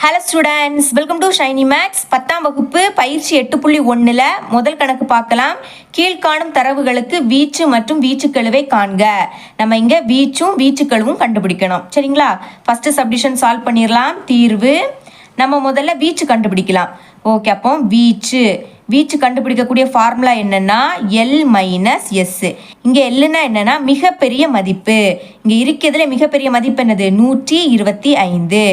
Hello students, welcome to shiny maths. 10ஆம் வகுப்பு பயிற்சி 8.1ல் முதல் கணக்கு பார்க்கலாம். கீழ்காணும் தரவுகளுக்கு வீச்சு மற்றும் வீச்சுக்கெழுவை காண்க. நம்ம இங்கே வீச்சும் வீச்சுக்கெழுவும் கண்டுபிடிக்கணும். சரிங்களா? ஃபர்ஸ்ட் சப்டிஷன் சால்வ் பண்ணிடலாம். தீர்வு நம்ம முதல்ல வீச்சு கண்டுபிடிக்கலாம். ஓகே, அப்போ வீச்சு கண்டுபிடிக்கக்கூடிய ஃபார்முலா என்னன்னா எல் மைனஸ் எஸ். இங்கே எல்லுன்னா என்னன்னா மிகப்பெரிய மதிப்பு. இங்கே இருக்கிறதுல மிகப்பெரிய மதிப்பு என்னது? 125.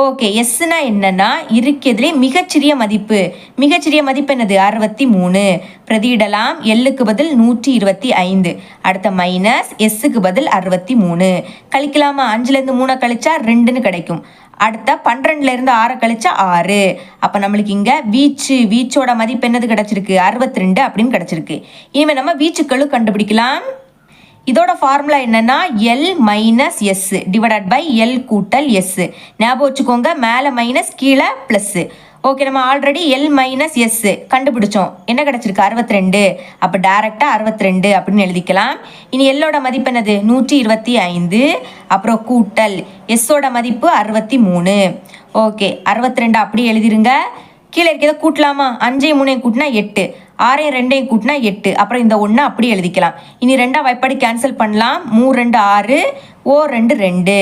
ஓகே, எஸ்னா என்னன்னா இருக்கிறதுலே மிகச்சிறிய மதிப்பு. மிகச்சிறிய மதிப்பு என்னது? 63. பிரதியிடலாம். எல்லுக்கு பதில் 125, அடுத்த மைனஸ் எஸ்ஸுக்கு பதில் 63. கழிக்கலாமா? 5லேருந்து 3 கழிச்சா 2ன்னு கிடைக்கும். அடுத்த 12லேருந்து 6 கழிச்சா 6. அப்போ நம்மளுக்கு இங்கே வீச்சோட மதிப்பு என்னது கிடச்சிருக்கு? 62 அப்படின்னு கிடச்சிருக்கு. இனிமேல் நம்ம வீச்சுக்களும் கண்டுபிடிக்கலாம். இதோட ஃபார்முலா என்னன்னா L minus S divided by L கூட்டல் எஸ். ஞாபகம் வச்சுக்கோங்க, மேலே மைனஸ் கீழே ப்ளஸ். ஓகே, நம்ம ஆல்ரெடி எல் மைனஸ் எஸ் கண்டுபிடிச்சோம். என்ன கிடச்சிருக்கு? 62. அப்போ டேரெக்டாக 62 அப்படின்னு எழுதிக்கலாம். இனி எல்லோட மதிப்பு என்னது? 125. அப்புறம் கூட்டல் எஸ்ஸோட மதிப்பு 63. ஓகே, 62 அப்படியே எழுதிருங்க. கீழே இருக்கிறத கூட்டலாமா? 5 3 கூட்டினா 8, 6 2 கூட்டினா 8. அப்புறம் இந்த 1 அப்படியே எழுதிக்கலாம். இனி 2 வைப்படி கேன்சல் பண்ணலாம். 3 2 6, ஓ 2 2,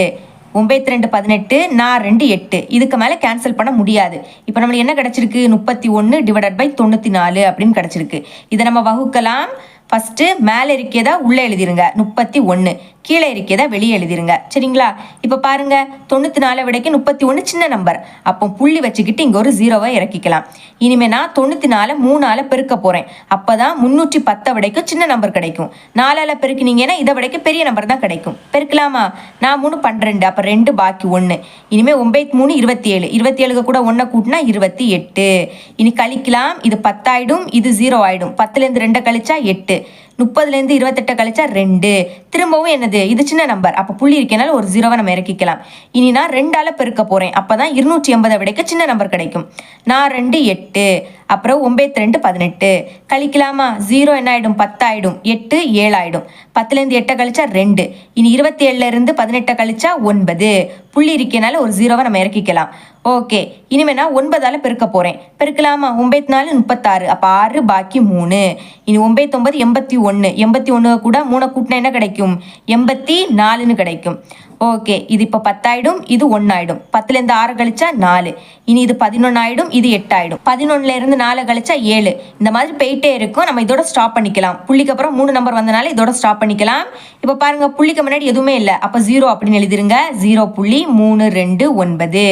9 2 18, 4 2 8. இதுக்கு மேலே கேன்சல் பண்ண முடியாது. இப்போ நம்மளுக்கு என்ன கிடச்சிருக்கு? 31 டிவைடட் பை 94 அப்படின்னு கிடச்சிருக்கு. இதை நம்ம வகுக்கலாம். ஃபஸ்ட்டு மேலே இருக்கிறதா உள்ளே எழுதிருங்க 31, கீழே இருக்கிறதா வெளியே எழுதிருங்க. சரிங்களா? இப்போ பாருங்க, 94 விடைக்கு 31 சின்ன நம்பர். அப்போ புள்ளி வச்சுக்கிட்டு இங்கே ஒரு 0வை இறக்கிக்கலாம். இனிமேல் நான் 94 3ஆல் பெருக்க போகிறேன். அப்போ தான் 310 விடைக்கு சின்ன நம்பர் கிடைக்கும். 4ஆல் பெருக்கினீங்கன்னா இதை விடைக்கு பெரிய நம்பர் தான் கிடைக்கும். பெருக்கலாமா? நான் 3 12, அப்போ 2 பாக்கி 1. இனிமேல் 9 3 27, 27க்கு கூட 1 கூட்டினா 28. இனி கழிக்கலாம். இது 10 ஆகிடும், இது 0 ஆகிடும். 10லேருந்து 2 கழிச்சா 8, 30லேருந்து 28 கழிச்சா 2. திரும்பவும் என்னது? இது சின்ன நம்பர். அப்போ புள்ளி இருக்கனால ஒரு 0வை நம்ம இறக்கிக்கலாம். இனி நான் 2ஆல் பெருக்க போகிறேன். அப்போ தான் 280 விடைக்கு சின்ன நம்பர் கிடைக்கும். 4 2 8, அப்புறம் 9 2 18. கழிக்கலாமா? 0 என்ன ஆகிடும்? 10 ஆகிடும். 8 7 ஆகிடும். 10லேருந்து 8 கழிச்சா 2. இனி 27லேருந்து 18 கழிச்சா 9. புள்ளி இருக்கனால ஒரு 0வை நம்ம இறக்கிக்கலாம். ஓகே, இனிமேல் நான் 9ஆல் பெருக்க போகிறேன். பெருக்கலாமா? 9 4 36, அப்போ 6 பாக்கி 3. இனி 9 9 81, 81 கூட 3 கூட்டினா என்ன கிடைக்கும்? 84ன்னு கிடைக்கும். ஓகே, இது இப்போ 10 ஆகிடும், இது 1 ஆகிடும். 10லேருந்து 6 கழிச்சா 4. இனி இது 11 ஆகிடும், இது 8 ஆகிடும். 11லேருந்து 4 கழிச்சா 7. இந்த மாதிரி போயிட்டே இருக்கும். நம்ம இதோட ஸ்டாப் பண்ணிக்கலாம். புள்ளிக்கு அப்புறம் 3 நம்பர் வந்தனால இதோட ஸ்டாப் பண்ணிக்கலாம். இப்போ பாருங்க, புள்ளிக்கு முன்னாடி எதுவுமே இல்லை. அப்போ 0 அப்படின்னு எழுதிருங்க. 0.329.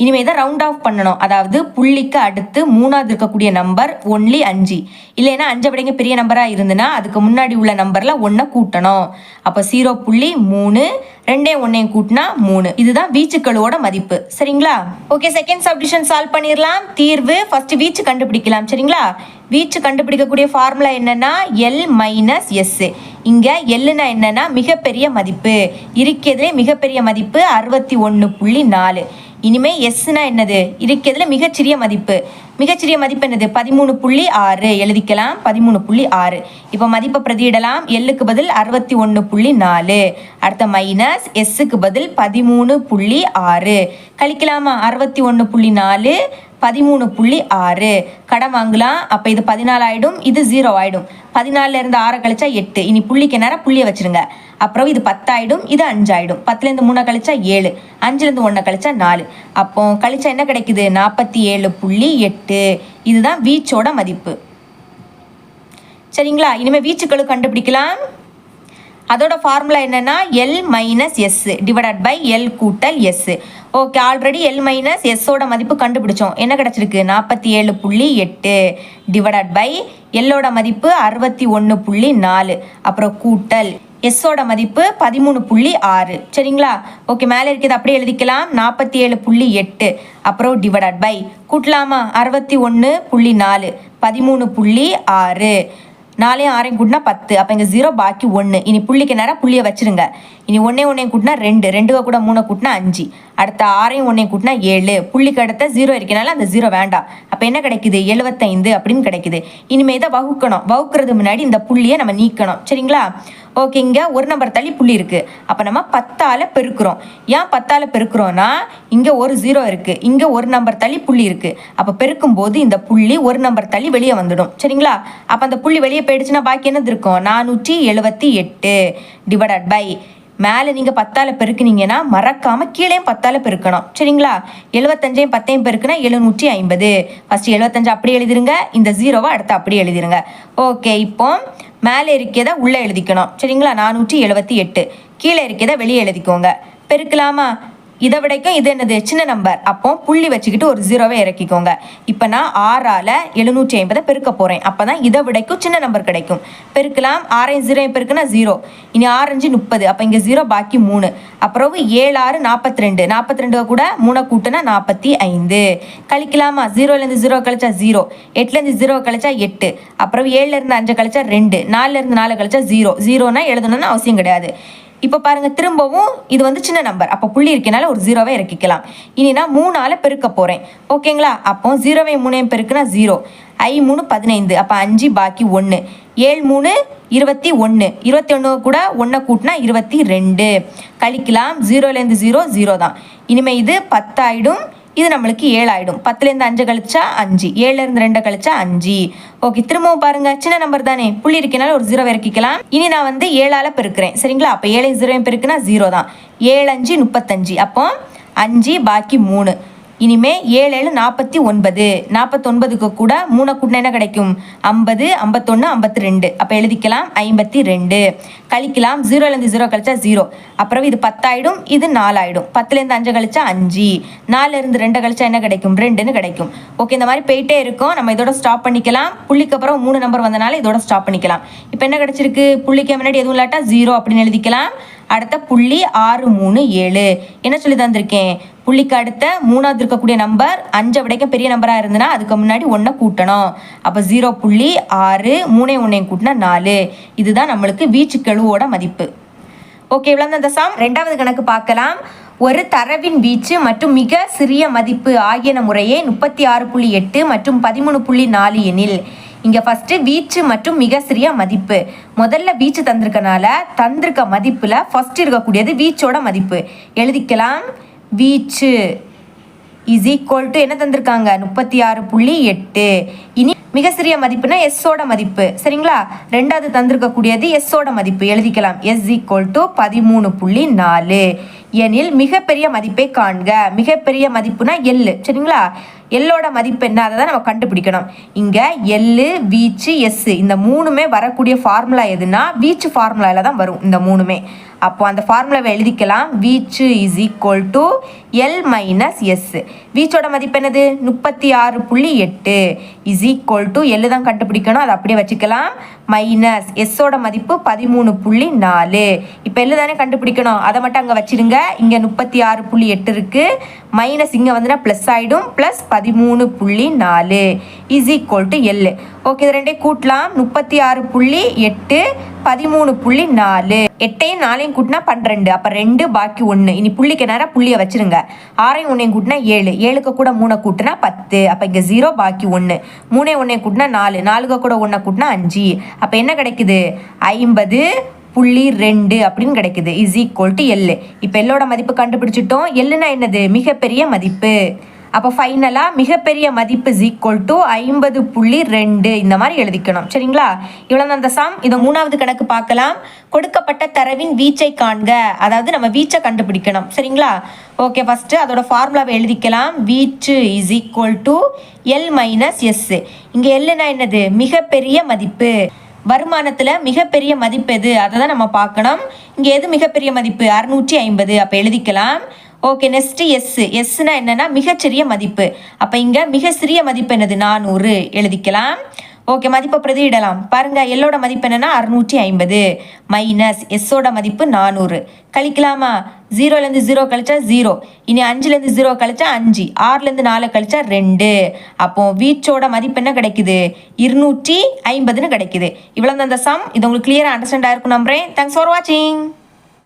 இனிமேல் தான் ரவுண்ட் ஆஃப் பண்ணணும். அதாவது புள்ளிக்கு அடுத்து 3ஆவது இருக்கக்கூடிய நம்பர் ஒன்லி 5. இல்லைன்னா 5 விடைங்க பெரிய நம்பராக இருந்துன்னா அதுக்கு முன்னாடி உள்ள நம்பரில் 1 கூட்டணும். அப்போ 0.3, 2 1 கூட்டினா 3. இதுதான் வீச்சுக்களோட மதிப்பு. சரிங்களா? ஓகே, செகண்ட் சப்டிஷன் சால்வ் பண்ணிடலாம். தீர்வு ஃபர்ஸ்ட் வீச்சு கண்டுபிடிக்கலாம். சரிங்களா? வீச்சு கண்டுபிடிக்கக்கூடிய ஃபார்முலா என்னன்னா எல் மைனஸ் எஸ். இங்கே எல்லுனா என்னன்னா மிகப்பெரிய மதிப்பு. இருக்கிறதுலே மிகப்பெரிய மதிப்பு 61.4. இனிமே எஸ்னா என்னது? இருக்கிறதுல மிகச்சிறிய மதிப்பு. மிகச்சிறிய மதிப்பு என்னது? 13.6 எழுதிக்கலாம். 13.6. இப்போ மதிப்பை பிரதியிடலாம். எல்லுக்கு பதில் 61.4, அடுத்த மைனஸ் எஸ்ஸுக்கு பதில் 13.6. கழிக்கலாமா? 61.4 13.6. கடன் வாங்கலாம். அப்போ இது 14 ஆகிடும், இது 0 ஆகிடும். 14லேருந்து 6 கழிச்சா 8. இனி புள்ளிக்கு நேரம் புள்ளியை வச்சுருங்க. அப்புறம் இது 10 ஆகிடும், இது 5 ஆகிடும். 10லேருந்து 3 கழிச்சா 7, 5லேருந்து 1 கழிச்சா 4. அப்போ கழிச்சா என்ன கிடைக்குது? 47.8. இதுதான் வீச்சோட மதிப்பு. சரிங்களா? இனிமேல் வீச்சுக்களும் கண்டுபிடிக்கலாம். அதோட ஃபார்முலா என்னன்னா L minus S divided by L கூட்டல் S. Okay, already L minus எஸ்ஸோட மதிப்பு கண்டுபிடிச்சோம். என்ன கிடச்சிருக்கு? 47.8 டிவைடட் பை எல்லோட மதிப்பு 61.4, அப்புறம் கூட்டல் எஸ்ஸோட மதிப்பு 13.6. சரிங்களா? ஓகே, மேலே இருக்கிறது அப்படியே எழுதிக்கலாம். 47.8 அப்புறம் டிவைடட் பை கூட்டலாமா? 61.4 13.6. 4 6 கூட்டினா 10. அப்போ இங்கே 0 பாக்கி 1. இனி புள்ளிக்கு நேரம் புள்ளியை வச்சுருங்க. இனி ஒன்றே கூட்டினா 2, 2 கூட 3 கூட்டினா 5, அடுத்த 6ஐயும் 1 கூட்டினா 7, புள்ளிக்கு அடுத்த 0 இருக்கனால அந்த 0 வேண்டாம். அப்போ என்ன கிடைக்குது? 75 அப்படின்னு கிடைக்குது. இனிமே இதை வகுக்கணும். வகுக்கிறது முன்னாடி இந்த புள்ளியை நம்ம நீக்கணும். சரிங்களா? ஓகே, இங்கே ஒரு நம்பர் தள்ளி புள்ளி இருக்குது. அப்போ நம்ம 10ஆல் பெருக்கிறோம். ஏன் 10ஆல் பெருக்கிறோன்னா இங்கே ஒரு 0 இருக்குது, இங்கே ஒரு நம்பர் தள்ளி புள்ளி இருக்குது. அப்போ பெருக்கும்போது இந்த புள்ளி ஒரு நம்பர் தள்ளி வெளியே வந்துடும். சரிங்களா? அப்போ அந்த புள்ளி வெளியே போயிடுச்சுன்னா பாக்கி என்னது இருக்கும்? 478 டிவைடட் பை மேலே நீங்கள் 10ஆல் பெருக்குனீங்கன்னா மறக்காமல் கீழே 10ஆல் பெருக்கணும். சரிங்களா? 75ஐயும் 10ஐயும் பெருக்குனா 750. ஃபஸ்ட்டு 75 அப்படியே எழுதிருங்க, இந்த 0வை அடுத்து அப்படியே எழுதிருங்க. ஓகே, இப்போ மேலே இருக்கிறத உள்ளே எழுதிக்கணும். சரிங்களா? 478, கீழே இருக்கிறத வெளியே எழுதிக்கோங்க. பெருக்கலாமா? இதை விடைக்கும் இது என்னது? சின்ன நம்பர். அப்போ புள்ளி வச்சுக்கிட்டு ஒரு 0வை இறக்கிக்கோங்க. இப்போ நான் 6ஆல் 750 பெருக்க போகிறேன். அப்போ தான் இதை விடைக்கும் சின்ன நம்பர் கிடைக்கும். பெருக்கலாம். 6ஐயும் 0ஐயும் பெருக்குனா 0, இனி 6 5 30, அப்போ இங்கே 0 பாக்கி 3, அப்புறம் 7 6 42, 42 கூட 3 கூட்டினா 45. கழிக்கலாமா? 0லேருந்து 0 கழிச்சா 0, 8லேருந்து 0 கழிச்சா 8, அப்புறம் 7லேருந்து 5 கழிச்சா 2, 4லேருந்து 4 கழிச்சா 0. 0னா எழுதணும்னு அவசியம் கிடையாது. இப்போ பாருங்கள், திரும்பவும் இது வந்து சின்ன நம்பர். அப்போ புள்ளி இருக்கனால ஒரு 0வை இறக்கிக்கலாம். இனி நான் 3ஆல் பெருக்க போகிறேன். ஓகேங்களா? அப்போ 0வையும் 3ஐயும் பெருக்குனா 0, 5 3 15, அப்போ 5 பாக்கி 1, 7 3 21, 21 கூட 1 கூட்டினா 22. கழிக்கலாம். 0லேருந்து 0 0 தான். இனிமேல் இது 10 ஆகிடும், இது நம்மளுக்கு 7 ஆகிடும். 10லேருந்து 5 கழிச்சா 5, 7லேருந்து 2 கழிச்சா 5. ஓகே, திரும்பவும் பாருங்க, சின்ன நம்பர் தானே, புள்ளி இருக்கனால ஒரு 0 இறக்கிக்கலாம். இனி நான் வந்து 7ஆல் பெருக்கிறேன். சரிங்களா? அப்போ 7ஐயும் 0ஐயும் பெருக்குனா 0 தான். 7 5 35, அப்போ 5 பாக்கி 3. இனிமே 7 7 49, 49க்கு கூட 3 கூட்டினா என்ன கிடைக்கும்? 50, 51 52, அப்போ எழுதிக்கலாம் 52. கழிக்கலாம். 0லேருந்து 0 கழிச்சா 0, அப்புறம் இது 10 ஆகிடும், இது 4 ஆகிடும். 10லேருந்து 5 கழிச்சா 5, 4லேருந்து 2 கழிச்சா என்ன கிடைக்கும்? 2ன்னு கிடைக்கும். ஓகே, இந்த மாதிரி போயிட்டே இருக்கும். நம்ம இதோட ஸ்டாப் பண்ணிக்கலாம். புள்ளிக்கு அப்புறம் 3 நம்பர் வந்தனால இதோட ஸ்டாப் பண்ணிக்கலாம். இப்போ என்ன கிடைச்சிருக்கு? புள்ளிக்கு முன்னாடி எதுவும் இல்லாட்டா 0 அப்படின்னு எழுதிக்கலாம். அடுத்த புள்ளி 6 3 7. என்ன சொல்லி தந்திருக்கேன்? புள்ளிக்கு அடுத்த 3வது இருக்கக்கூடிய நம்பர் 5 விடைக்க பெரிய நம்பராக இருந்ததுன்னா அதுக்கு முன்னாடி 1 கூட்டணும். அப்போ 0.6, 3 1 கூட்டினா 4. இதுதான் நம்மளுக்கு வீச்சுக்கெழுவோட மதிப்பு. ஓகே, இவ்வளோ அந்த சம். 2வது கணக்கு பார்க்கலாம். ஒரு தரவின் வீச்சு மற்றும் மிக சிறிய மதிப்பு ஆகியன முறையே 36.8 மற்றும் 13.4 எனில் இங்கே ஃபஸ்ட்டு வீச்சு மற்றும் மிக சிறிய மதிப்பு. முதல்ல வீச்சு தந்திருக்க மதிப்பில் ஃபஸ்ட்டு இருக்கக்கூடியது வீச்சோட மதிப்பு. எழுதிக்கலாம். வீச்சு இஸ் ஈக்குவல் டு என்ன தந்திருக்காங்க? 36.8. இனி மிக சிறிய மதிப்புனா எஸ்ஸோட மதிப்பு. சரிங்களா? 2வது தந்திருக்கக்கூடியது எஸ்ஸோட மதிப்பு. எழுதிக்கலாம். எஸ் ஈக்குவல் டு 13.4 எனில் மிகப்பெரிய மதிப்பை காண்க. மிகப்பெரிய மதிப்புனா எல். சரிங்களா? எல்லோட மதிப்பு என்ன? அதை தான் நம்ம கண்டுபிடிக்கணும். இங்கே எல், வீச்சு, எஸ் இந்த 3மே வரக்கூடிய ஃபார்முலா எதுனா வீச்சு ஃபார்முலாவில் தான் வரும் இந்த 3மே. அப்போ அந்த ஃபார்முலாவை எழுதிக்கலாம். வீச்சு is equal to L minus S. வீச்சோட மதிப்பு என்னது? 36.8 இஸ் ஈக்குவல் டு எல் தான் கண்டுபிடிக்கணும், அதை அப்படியே வச்சுக்கலாம். மைனஸ் எஸ்ஸோட மதிப்பு 13.4. இப்போ எல் தானே கண்டுபிடிக்கணும், அதை மட்டும் அங்கே வச்சிருங்க. இங்கே 36.8 இருக்குது. மைனஸ் இங்கே வந்துன்னா ப்ளஸ் ஆகிடும். Plus 13.4 is equal to L. Okay, இது ரெண்டையும் கூட்டலாம். 36.8 13.4. 8ஐயும் 4ஐயும் கூட்டினா 12, அப்போ 2 பாக்கி 1. இனி புள்ளிக்கு நேரம் புள்ளியை வச்சிருங்க. 6ஐயும் 1ஐயும் கூட்டினா 7, 7க்கு கூட 3 கூட்டினா 10, அப்போ இங்கே 0 பாக்கி 1. 3ஐயும் 1ஐயும் கூட்டினா 4, 4க்கு கூட 1 கூட்டினா 5, அப்போ என்ன கிடைக்குது? 50.2 அப்படின்னு கிடைக்குது. Is equal to L. இப்போ எல்லோட மதிப்பு கண்டுபிடிச்சிட்டோம். எல்லுனா என்னது? மிகப்பெரிய மதிப்பு. அப்போ ஃபைனலாக மிகப்பெரிய மதிப்பு இஸ் ஈக்குவல் டு 50.2 இந்த மாதிரி எழுதிக்கணும். சரிங்களா? இவ்வளோ அந்த சம். இதை 3வது கணக்கு பார்க்கலாம். கொடுக்கப்பட்ட தரவின் வீச்சை காண்க. அதாவது நம்ம வீச்சை கண்டுபிடிக்கணும். சரிங்களா? ஓகே, ஃபஸ்ட்டு அதோட ஃபார்முலாவை எழுதிக்கலாம். வீச்சு is equal to L minus S. இங்கே எல்லுனா என்னது? மிகப்பெரிய மதிப்பு. வருமானத்தில் மிகப்பெரிய மதிப்பு எது அதை தான் நம்ம பார்க்கணும். இங்கே எது மிகப்பெரிய மதிப்பு? 650. அப்போ எழுதிக்கலாம். Okay, next S. எஸ்னா என்னன்னா மிகச்சிறிய மதிப்பு. அப்போ இங்கே மிக சிறிய மதிப்பு என்னது? 400 எழுதிக்கலாம். ஓகே, மதிப்பை பிரதியிடலாம். பாருங்க, எல்லோட மதிப்பு என்னன்னா 650 மைனஸ் எஸ்ஸோட மதிப்பு 400. கழிக்கலாமா? 0லேருந்து 0 கழிச்சா 0, இனி 5லேருந்து 0 கழிச்சா 5, 6லேருந்து 4 கழிச்சா 2. அப்போ வீச்சோட மதிப்பு என்ன கிடைக்குது? 250ன்னு கிடைக்குது. இவ்வளோ அந்த சம். இது உங்களுக்கு கிளியராக அண்டர்ஸ்டாண்ட் ஆயிருக்கும் நம்புறேன். தேங்க்ஸ் ஃபார் வாட்சிங்.